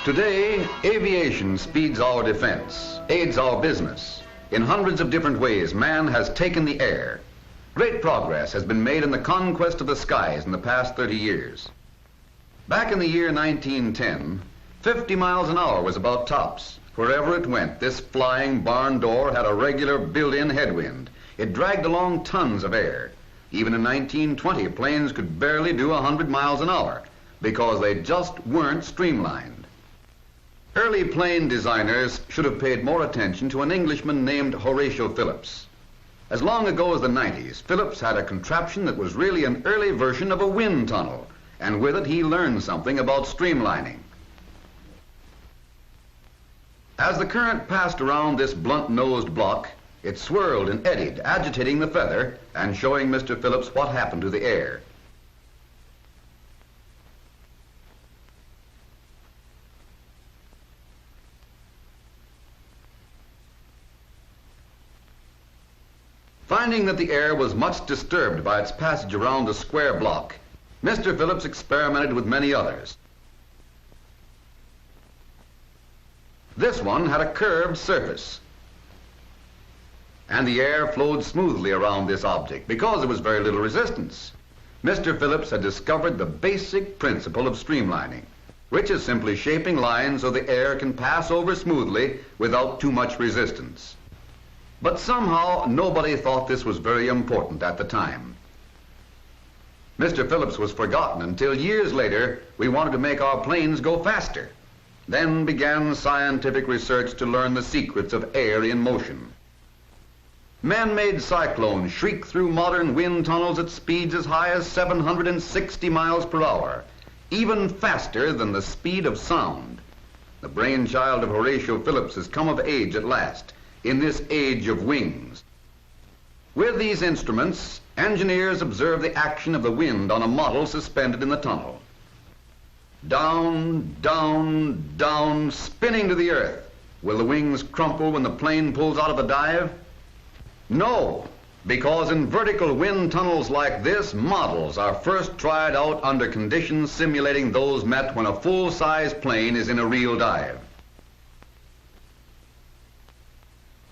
Today, aviation speeds our defense, aids our business. In hundreds of different ways, man has taken the air. Great progress has been made in the conquest of the skies in the past 30 years. Back in the year 1910, 50 miles an hour was about tops. Wherever it went, this flying barn door had a regular built-in headwind. It dragged along tons of air. Even in 1920, planes could barely do 100 miles an hour because they just weren't streamlined. Early plane designers should have paid more attention to an Englishman named Horatio Phillips. As long ago as the 90s, Phillips had a contraption that was really an early version of a wind tunnel, and with it he learned something about streamlining. As the current passed around this blunt-nosed block, it swirled and eddied, agitating the feather and showing Mr. Phillips what happened to the air. Finding that the air was much disturbed by its passage around the square block, Mr. Phillips experimented with many others. This one had a curved surface, and the air flowed smoothly around this object because there was very little resistance. Mr. Phillips had discovered the basic principle of streamlining, which is simply shaping lines so the air can pass over smoothly without too much resistance. But somehow nobody thought this was very important at the time. Mr. Phillips was forgotten until years later we wanted to make our planes go faster. Then began scientific research to learn the secrets of air in motion. Man-made cyclones shriek through modern wind tunnels at speeds as high as 760 miles per hour, even faster than the speed of sound. The brainchild of Horatio Phillips has come of age at last, in this age of wings. With these instruments, engineers observe the action of the wind on a model suspended in the tunnel. Down, down, down, spinning to the earth. Will the wings crumple when the plane pulls out of the dive? No, because in vertical wind tunnels like this, models are first tried out under conditions simulating those met when a full-size plane is in a real dive.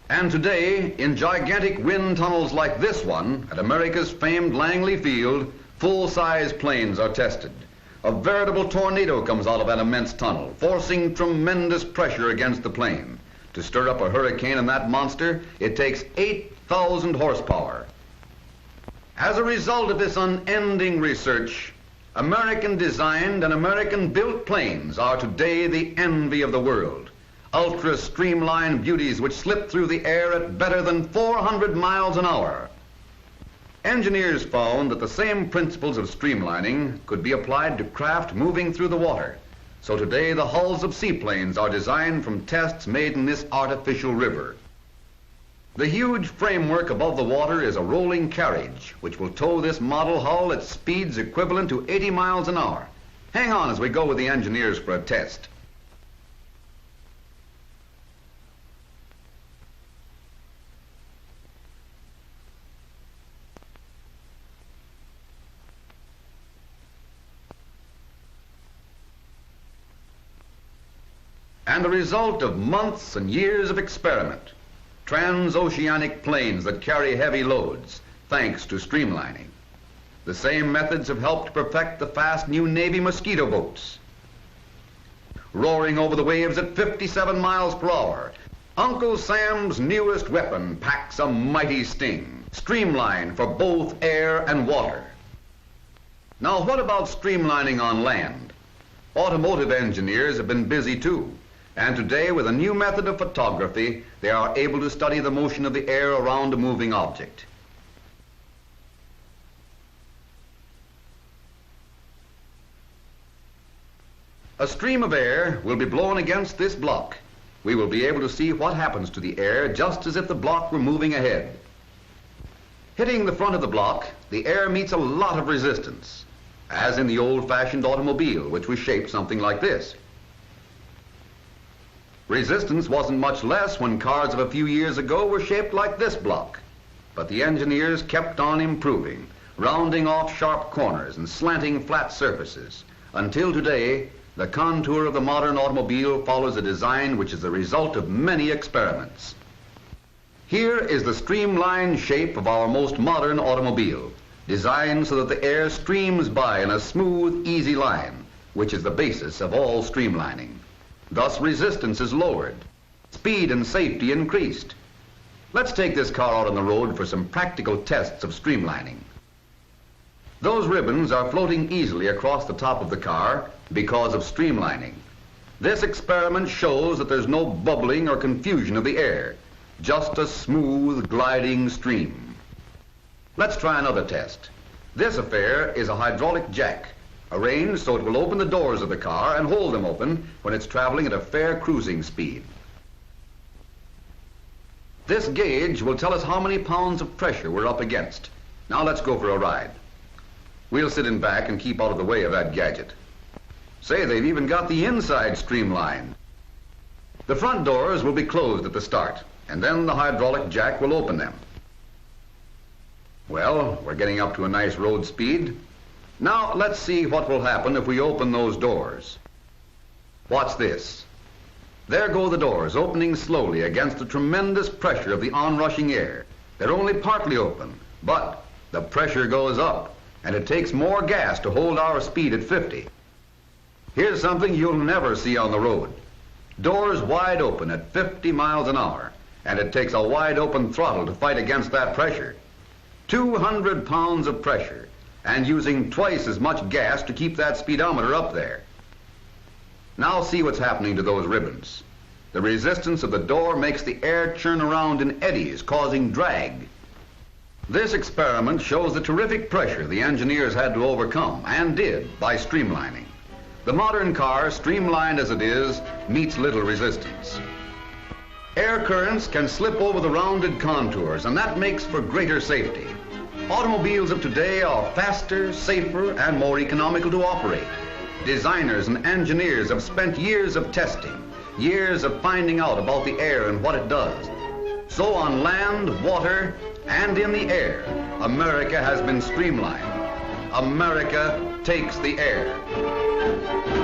And today, in gigantic wind tunnels like this one, at America's famed Langley Field, full-size planes are tested. A veritable tornado comes out of that immense tunnel, forcing tremendous pressure against the plane. To stir up a hurricane in that monster, it takes 8,000 horsepower. As a result of this unending research, American-designed and American-built planes are today the envy of the world. Ultra-streamlined beauties which slip through the air at better than 400 miles an hour. Engineers found that the same principles of streamlining could be applied to craft moving through the water. So today the hulls of seaplanes are designed from tests made in this artificial river. The huge framework above the water is a rolling carriage which will tow this model hull at speeds equivalent to 80 miles an hour. Hang on as we go with the engineers for a test. And the result of months and years of experiment, transoceanic planes that carry heavy loads, thanks to streamlining. The same methods have helped perfect the fast new Navy Mosquito boats. Roaring over the waves at 57 miles per hour, Uncle Sam's newest weapon packs a mighty sting, streamlined for both air and water. Now what about streamlining on land? Automotive engineers have been busy too. And today, with a new method of photography, they are able to study the motion of the air around a moving object. A stream of air will be blown against this block. We will be able to see what happens to the air just as if the block were moving ahead. Hitting the front of the block, the air meets a lot of resistance, as in the old-fashioned automobile, which was shaped something like this. Resistance wasn't much less when cars of a few years ago were shaped like this block. But the engineers kept on improving, rounding off sharp corners and slanting flat surfaces, until today The contour of the modern automobile follows a design which is the result of many experiments. Here is the streamlined shape of our most modern automobile, designed so that the air streams by in a smooth, easy line, which is the basis of all streamlining. Thus, resistance is lowered, speed and safety increased. Let's take this car out on the road for some practical tests of streamlining. Those ribbons are floating easily across the top of the car because of streamlining. This experiment shows that there's no bubbling or confusion of the air, just a smooth, gliding stream. Let's try another test. This affair is a hydraulic jack, arranged so it will open the doors of the car and hold them open when it's traveling at a fair cruising speed. This gauge will tell us how many pounds of pressure we're up against. Now let's go for a ride. We'll sit in back and keep out of the way of that gadget. Say, they've even got the inside streamlined. The front doors will be closed at the start, and then the hydraulic jack will open them. Well, we're getting up to a nice road speed. Now let's see what will happen if we open those doors. Watch this. There go the doors, opening slowly against the tremendous pressure of the onrushing air. They're only partly open, but the pressure goes up, and it takes more gas to hold our speed at 50. Here's something you'll never see on the road. Doors wide open at 50 miles an hour, and it takes a wide open throttle to fight against that pressure. 200 pounds of pressure, and using twice as much gas to keep that speedometer up there. Now see what's happening to those ribbons. The resistance of the door makes the air churn around in eddies, causing drag. This experiment shows the terrific pressure the engineers had to overcome, and did, by streamlining. The modern car, streamlined as it is, meets little resistance. Air currents can slip over the rounded contours, and that makes for greater safety. Automobiles of today are faster, safer, and more economical to operate. Designers and engineers have spent years of testing, years of finding out about the air and what it does. So on land, water, and in the air, America has been streamlined. America takes the air.